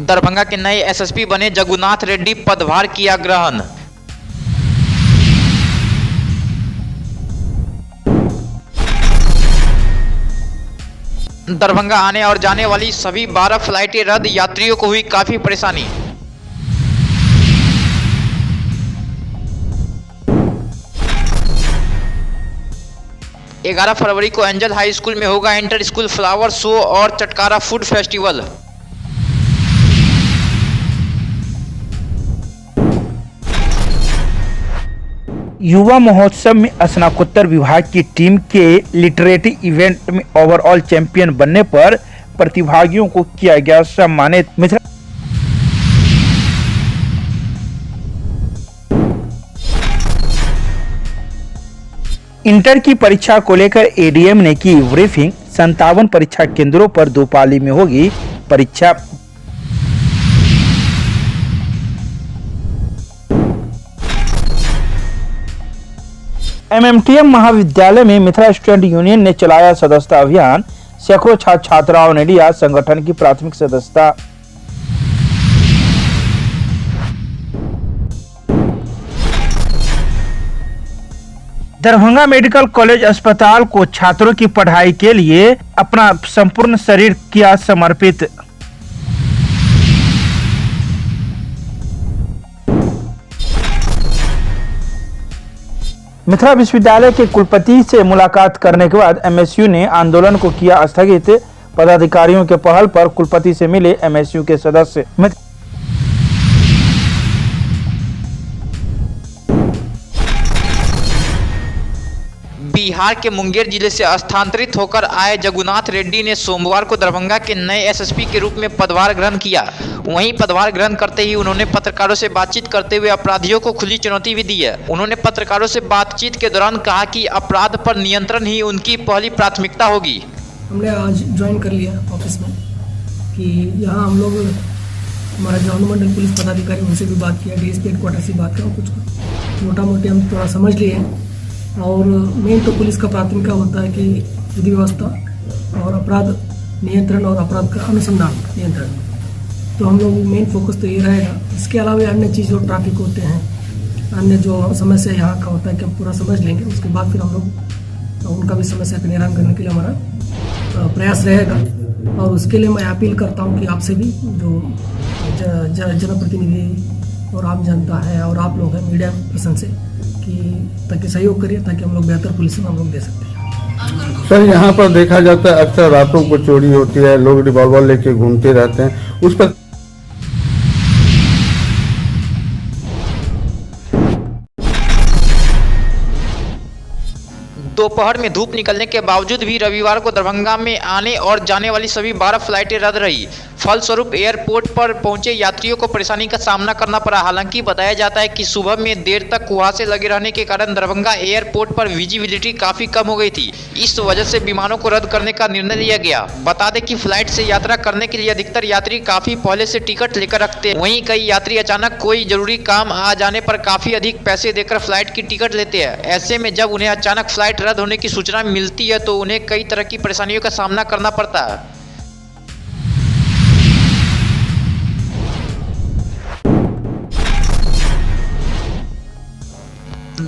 दरभंगा के नए एसएसपी बने जगुनाथ रेड्डी पदभार किया ग्रहण। दरभंगा आने और जाने वाली सभी 12 फ्लाइटें रद्द, यात्रियों को हुई काफी परेशानी। ग्यारह फरवरी को एंजल हाई स्कूल में होगा इंटर स्कूल फ्लावर शो और चटकारा फूड फेस्टिवल। युवा महोत्सव में स्नातकोत्तर विभाग की टीम के लिटरेरी इवेंट में ओवरऑल चैंपियन बनने पर प्रतिभागियों को किया गया सम्मानित। इंटर की परीक्षा को लेकर एडीएम ने की ब्रीफिंग। 57 परीक्षा केंद्रों पर 2 पाली में होगी परीक्षा। एमएमटीएम महाविद्यालय में मिथिला स्टूडेंट यूनियन ने चलाया सदस्यता अभियान। सैकड़ों छात्र छात्राओं ने लिया संगठन की प्राथमिक सदस्यता। दरभंगा मेडिकल कॉलेज अस्पताल को छात्रों की पढ़ाई के लिए अपना संपूर्ण शरीर किया समर्पित। मिथिला विश्वविद्यालय के कुलपति से मुलाकात करने के बाद एमएसयू ने आंदोलन को किया स्थगित। पदाधिकारियों के पहल पर कुलपति से मिले एमएसयू के सदस्य। बिहार के मुंगेर जिले से स्थानांतरित होकर आए जगुनाथ रेड्डी ने सोमवार को दरभंगा के नए एसएसपी के रूप में पदभार ग्रहण किया। वहीं पदभार ग्रहण करते ही उन्होंने पत्रकारों से बातचीत करते हुए अपराधियों को खुली चुनौती भी दी है। उन्होंने पत्रकारों से बातचीत के दौरान कहा कि अपराध पर नियंत्रण ही उनकी पहली प्राथमिकता होगी। हमने आज ज्वाइन कर लिया ऑफिस में कि यहाँ हम लोग हमारा जो अनुमंडल पुलिस पदाधिकारी उनसे भी बात किया, डीएसपी हेडक्वार्टर से बात किया, कुछ मोटा मोटी हम थोड़ा समझ लिए। और मेन तो पुलिस का प्राथमिकता होता है कि विधि व्यवस्था और अपराध नियंत्रण और अपराध का अनुसंधान नियंत्रण। तो हम लोग मेन फोकस तो ये रहेगा। इसके अलावा अन्य चीज़ जो ट्रैफिक होते हैं, अन्य जो समस्या यहाँ का होता है कि हम पूरा समझ लेंगे, उसके बाद फिर हम लोग उनका भी समस्या का निराकरण करने के लिए हमारा प्रयास रहेगा। और उसके लिए मैं अपील करता हूँ कि आपसे भी जो जनप्रतिनिधि और आम जनता है और आप लोग हैं मीडिया पर्सन से, कि ताकि सहयोग करिए ताकि हम लोग बेहतर पुलिस में हम लोग दे सकते हैं। सर, यहाँ पर देखा जाता है अक्सर रातों को चोरी होती है, लोग रिवॉल्वर लेके घूमते रहते हैं, उस पर दोपहर में धूप निकलने के बावजूद भी रविवार को दरभंगा में आने और जाने वाली सभी 12 फ्लाइटें रद्द रही। फलस्वरूप एयरपोर्ट पर पहुंचे यात्रियों को परेशानी का सामना करना पड़ा। हालांकि बताया जाता है कि सुबह में देर तक कुहासे लगे रहने के कारण दरभंगा एयरपोर्ट पर विजिबिलिटी काफी कम हो गई थी। इस वजह से विमानों को रद्द करने का निर्णय लिया गया। बता दें कि फ्लाइट से यात्रा करने के लिए अधिकतर यात्री काफी पहले से टिकट लेकर रखते हैं। वहीं कई यात्री अचानक कोई जरूरी काम आ जाने पर काफी अधिक पैसे देकर फ्लाइट की टिकट लेते हैं। ऐसे में जब उन्हें अचानक फ्लाइट रद्द होने की सूचना मिलती है तो उन्हें कई तरह की परेशानियों का सामना करना पड़ता है।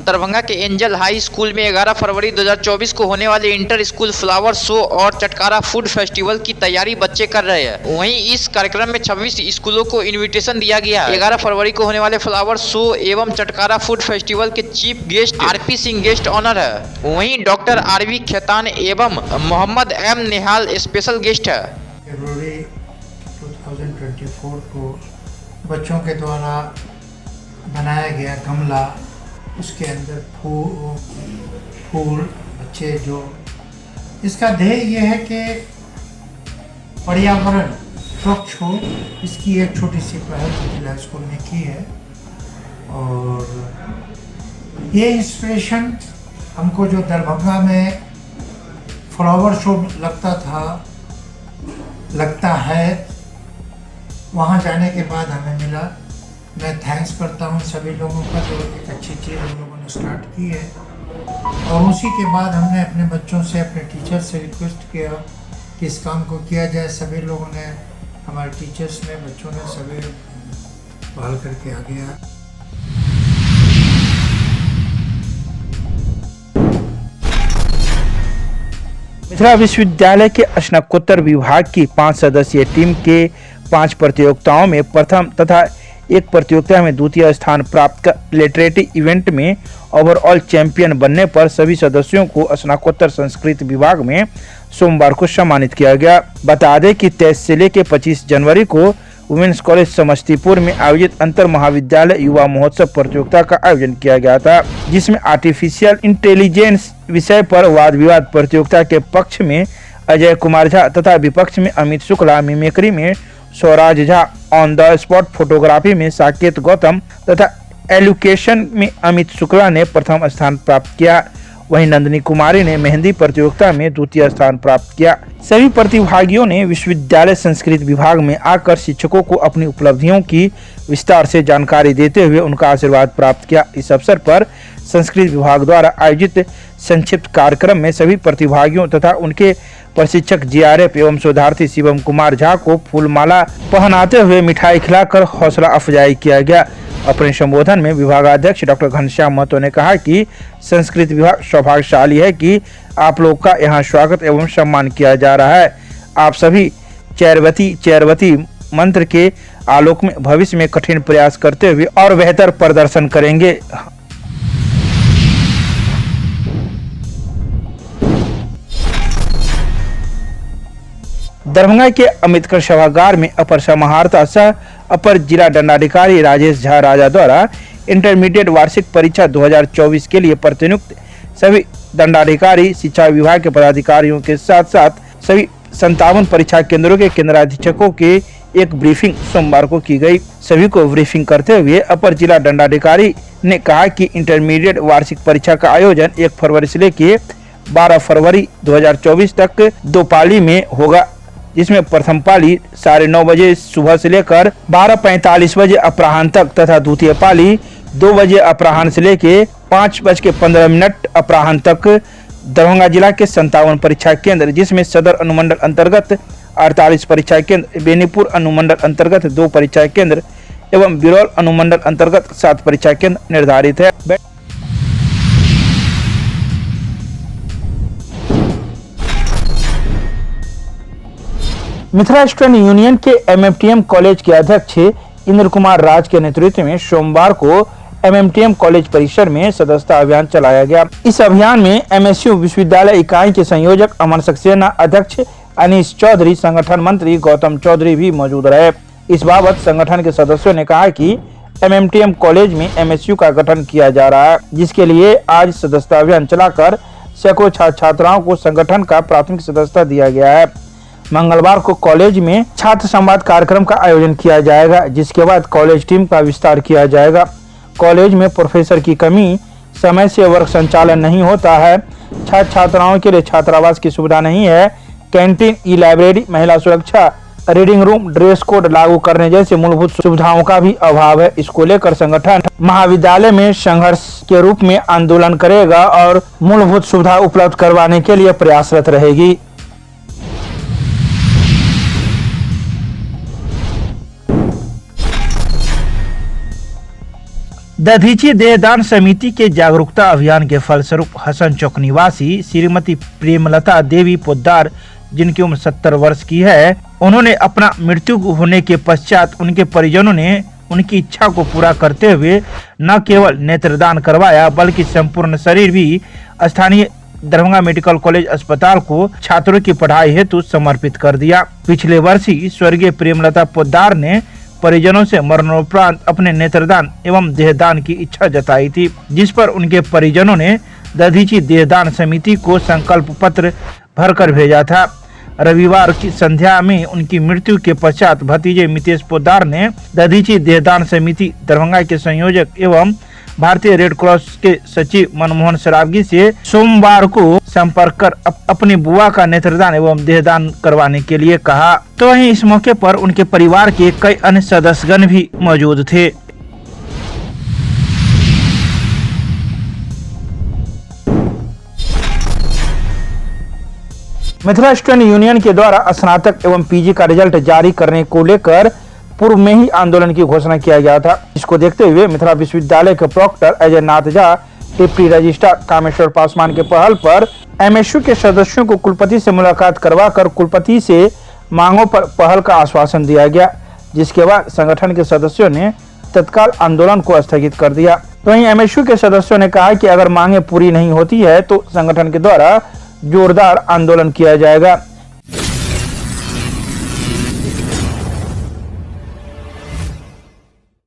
दरभंगा के एंजल हाई स्कूल में 11 फरवरी 2024 को होने वाले इंटर स्कूल फ्लावर शो और चटकारा फूड फेस्टिवल की तैयारी बच्चे कर रहे हैं। वहीं इस कार्यक्रम में 26 स्कूलों को इनविटेशन दिया गया है। 11 फरवरी को होने वाले फ्लावर शो एवं चटकारा फूड फेस्टिवल के chief guest RP Singh guest honour है। वहीं डॉक्टर आरवी खेतान एवं Mohammad M Nihal special guest है। फरवरी 2024 को बच्चों के द्वारा बनाया गया गमला, उसके अंदर फूल बच्चे जो, इसका ध्येय ये है कि पर्यावरण स्वच्छ हो। इसकी एक छोटी सी पहल जिला स्कूल ने की है और ये इंस्पिरेशन हमको जो दरभंगा में फ्लावर शो लगता है, वहाँ जाने के बाद हमें मिला। मैं थैंक्स करता हूँ सभी लोगों का जो एक अच्छी चीज़ हम लोगों ने स्टार्ट की है। और उसी के बाद हमने अपने बच्चों से, अपने टीचर से रिक्वेस्ट किया कि इस काम को किया जाए। सभी लोगों ने हमारे टीचर्स ने, बच्चों ने सभी पहल करके आगे आए। मिथिला विश्वविद्यालय के स्नातकोत्तर विभाग की 5 सदस्यीय टीम के 5 प्रतियोगिताओं में प्रथम तथा एक प्रतियोगिता में द्वितीय स्थान प्राप्त कर लिटरेरी इवेंट में ओवरऑल चैंपियन बनने पर सभी सदस्यों को स्नातकोत्तर संस्कृत विभाग में सोमवार को सम्मानित किया गया। बता दें कि 23 से लेकर 25 जनवरी को वुमेन्स कॉलेज समस्तीपुर में आयोजित अंतर महाविद्यालय युवा महोत्सव प्रतियोगिता का आयोजन किया गया था, जिसमें आर्टिफिशियल इंटेलिजेंस विषय पर वाद विवाद प्रतियोगिता के पक्ष में अजय कुमार झा तथा विपक्ष में अमित शुक्ला, मिमिक्री में Swaraj Jha, on the spot photography में साकेत गौतम तथा एलुकेशन में अमित शुक्ला ने प्रथम स्थान प्राप्त किया। वहीं नंदिनी कुमारी ने मेहंदी प्रतियोगिता में द्वितीय स्थान प्राप्त किया। सभी प्रतिभागियों ने विश्वविद्यालय संस्कृत विभाग में आकर शिक्षकों को अपनी उपलब्धियों की विस्तार से जानकारी देते हुए उनका आशीर्वाद प्राप्त किया। इस अवसर पर संस्कृत विभाग द्वारा आयोजित संक्षिप्त कार्यक्रम में सभी प्रतिभागियों तथा उनके प्रशिक्षक जीआरएफ एवं शोधार्थी शिवम कुमार झा को फूलमाला पहनाते हुए मिठाई खिलाकर हौसला अफजाई किया गया। अपने संबोधन में विभागाध्यक्ष डॉक्टर घनश्याम महतो ने कहा कि संस्कृत विभाग सौभाग्यशाली है कि आप लोग का यहाँ स्वागत एवं सम्मान किया जा रहा है। आप सभी चैरवती मंत्र के आलोक में भविष्य में कठिन प्रयास करते हुए और बेहतर प्रदर्शन करेंगे। दरभंगा के अम्बेडकर सभागार में अपर समाहर्ता सह अपर जिला दंडाधिकारी राजेश झा राजा द्वारा इंटरमीडिएट वार्षिक परीक्षा 2024 के लिए प्रतिनियुक्त सभी दंडाधिकारी, शिक्षा विभाग के पदाधिकारियों के साथ साथ सभी 57 परीक्षा केंद्रों के केंद्राधीक्षकों के एक ब्रीफिंग सोमवार को की गई। सभी को ब्रीफिंग करते हुए अपर जिला दंडाधिकारी ने कहा कि इंटरमीडिएट वार्षिक परीक्षा का आयोजन 1 फरवरी से लेकर 12 फरवरी 2024 तक 2 पाली में होगा, जिसमें प्रथम पाली 9:30 बजे सुबह से लेकर 12:45 बजे अपराह्न तक तथा द्वितीय पाली 2 बजे अपराह्न से लेकर 5:15 अपराह्न तक दरभंगा जिला के 57 परीक्षा केंद्र, जिसमें सदर अनुमंडल अंतर्गत 48 परीक्षा केंद्र, बेनीपुर अनुमंडल अंतर्गत 2 परीक्षा केंद्र एवं बिरौल अनुमंडल अंतर्गत 7 परीक्षा केंद्र निर्धारित है। मिथिला स्टूडेंट यूनियन के एमएमटीएम कॉलेज के अध्यक्ष इंद्र कुमार राज के नेतृत्व में सोमवार को एमएमटीएम कॉलेज परिसर में सदस्यता अभियान चलाया गया। इस अभियान में एमएसयू विश्वविद्यालय इकाई के संयोजक अमर सक्सेना, अध्यक्ष अनीश चौधरी, संगठन मंत्री गौतम चौधरी भी मौजूद रहे। इस बाबत संगठन के सदस्यों ने कहा कि एमएमटीएम कॉलेज में एमएसयू का गठन किया जा रहा है, जिसके लिए आज सदस्यता अभियान चलाकर सैकड़ों छात्र छात्राओं को संगठन का प्राथमिक सदस्यता दिया गया है। मंगलवार को कॉलेज में छात्र संवाद कार्यक्रम का आयोजन किया जाएगा, जिसके बाद कॉलेज टीम का विस्तार किया जाएगा। कॉलेज में प्रोफेसर की कमी, समय से वर्ग संचालन नहीं होता है, छात्र छात्राओं के लिए छात्रावास की सुविधा नहीं है, कैंटीन, ई लाइब्रेरी, महिला सुरक्षा, रीडिंग रूम, ड्रेस कोड लागू करने जैसे मूलभूत सुविधाओं का भी अभाव है। इसको लेकर संगठन महाविद्यालय में संघर्ष के रूप में आंदोलन करेगा और मूलभूत सुविधा उपलब्ध करवाने के लिए प्रयासरत रहेगी। दधीची देहदान समिति के जागरूकता अभियान के फलस्वरूप हसन चौक निवासी श्रीमती प्रेमलता देवी पोद्दार, जिनकी उम्र 70 वर्ष की है, उन्होंने अपना मृत्यु होने के पश्चात उनके परिजनों ने उनकी इच्छा को पूरा करते हुए न केवल नेत्रदान करवाया बल्कि संपूर्ण शरीर भी स्थानीय दरभंगा मेडिकल कॉलेज अस्पताल को छात्रों की पढ़ाई हेतु समर्पित कर दिया। पिछले वर्ष ही स्वर्गीय प्रेमलता पोद्दार ने परिजनों से मरणोपरांत अपने नेत्रदान एवं देहदान की इच्छा जताई थी, जिस पर उनके परिजनों ने दधीची देहदान समिति को संकल्प पत्र भरकर भेजा था। रविवार की संध्या में उनकी मृत्यु के पश्चात भतीजे मितेश पोद्दार ने दधीची देहदान समिति दरभंगा के संयोजक एवं भारतीय रेड क्रॉस के सचिव मनमोहन सरावगी से सोमवार को संपर्क कर अपनी बुआ का नेत्रदान एवं देहदान करवाने के लिए कहा। तो वहीं इस मौके पर उनके परिवार के कई अन्य सदस्यगण भी मौजूद थे। मिथिला स्टूडेंट यूनियन के द्वारा स्नातक एवं पीजी का रिजल्ट जारी करने को लेकर पूर्व में ही आंदोलन की घोषणा किया गया था। इसको देखते हुए मिथिला विश्वविद्यालय के proctor Ajay Nath Jha, deputy registrar Kameshwar Paswan के पहल पर एमएसयू के सदस्यों को कुलपति से मुलाकात करवाकर कुलपति से मांगों पर पहल का आश्वासन दिया गया, जिसके बाद संगठन के सदस्यों ने तत्काल आंदोलन को स्थगित कर दिया। तो वहीं एमएसयू के सदस्यों ने कहा कि अगर मांगे पूरी नहीं होती है तो संगठन के द्वारा जोरदार आंदोलन किया जाएगा।